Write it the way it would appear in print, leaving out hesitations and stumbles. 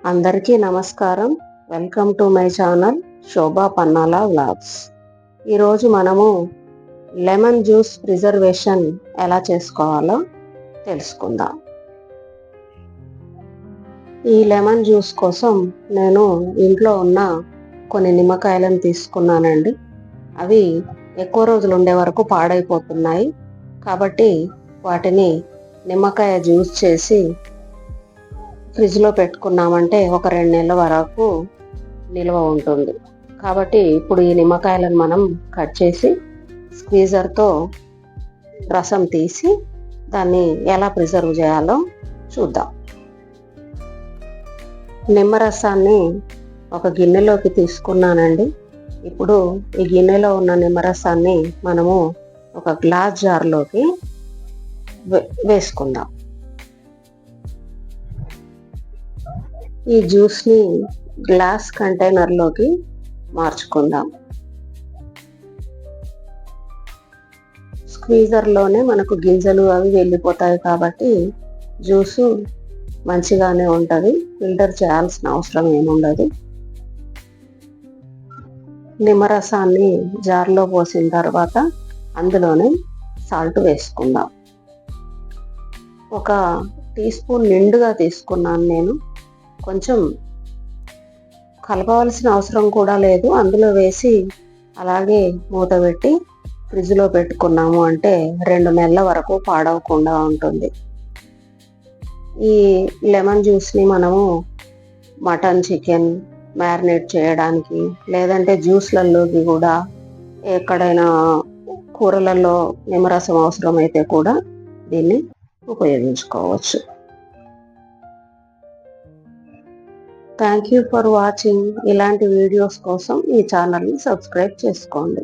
అందరికీ నమస్కారం. Welcome to my channel Shobha Pannala vlogs. ఈరోజు మనము లెమన్ జ్యూస్ ప్రిజర్వేషన్ ఎలా చేసుకోవాలో తెలుసుకుందాం. ఈ లెమన్ జ్యూస్ కోసం నేను ఇంట్లో ఉన్న కొన్ని నిమ్మకాయలను తీసుకున్నానండి. అవి ఎక్కువ రోజులు ఉండే వరకు పాడైపోతున్నాయి కాబట్టి వాటిని నిమ్మకాయ జ్యూస్ చేసి ఫ్రిడ్జ్లో పెట్టుకున్నామంటే ఒక 2 నెలల వరకు నిల్వ ఉంటుంది. కాబట్టి ఇప్పుడు ఈ నిమ్మకాయలను మనం కట్ చేసి స్క్వీజర్తో రసం తీసి దాన్ని ఎలా ప్రిజర్వ్ చేయాలో చూద్దాం. నిమ్మరసాన్ని ఒక గిన్నెలోకి తీసుకున్నానండి. ఇప్పుడు ఈ గిన్నెలో ఉన్న నిమ్మరసాన్ని మనము ఒక గ్లాస్ జార్లోకి వేసుకుందాం. ఈ జ్యూస్ని గ్లాస్ కంటైనర్లోకి మార్చుకుందాం. స్క్వీజర్లోనే మనకు గింజలు అవి వెళ్ళిపోతాయి కాబట్టి జ్యూసు మంచిగానే ఉంటుంది. ఫిల్టర్ చేయాల్సిన అవసరం ఏముండదు. నిమ్మరసాన్ని జార్లో పోసిన తర్వాత అందులోనే సాల్ట్ వేసుకుందాం. ఒక టీ స్పూన్ నిండుగా తీసుకున్నాను నేను. కొంచెం కలపవలసిన అవసరం కూడా లేదు. అందులో వేసి అలాగే మూత పెట్టి ఫ్రిడ్జ్లో పెట్టుకున్నాము అంటే 2 నెలల వరకు పాడవకుండా ఉంటుంది. ఈ లెమన్ జ్యూస్ని మనము మటన్, చికెన్ మ్యారినేట్ చేయడానికి, లేదంటే జ్యూస్లలోకి కూడా ఎక్కడైనా కూరలలో నిమ్మరసం అవసరమైతే కూడా దీన్ని ఉపయోగించుకోవచ్చు. Thank you for watching. ఇలాంటి వీడియోస్ కోసం ఈ ఛానల్ని సబ్స్క్రైబ్ చేసుకోండి.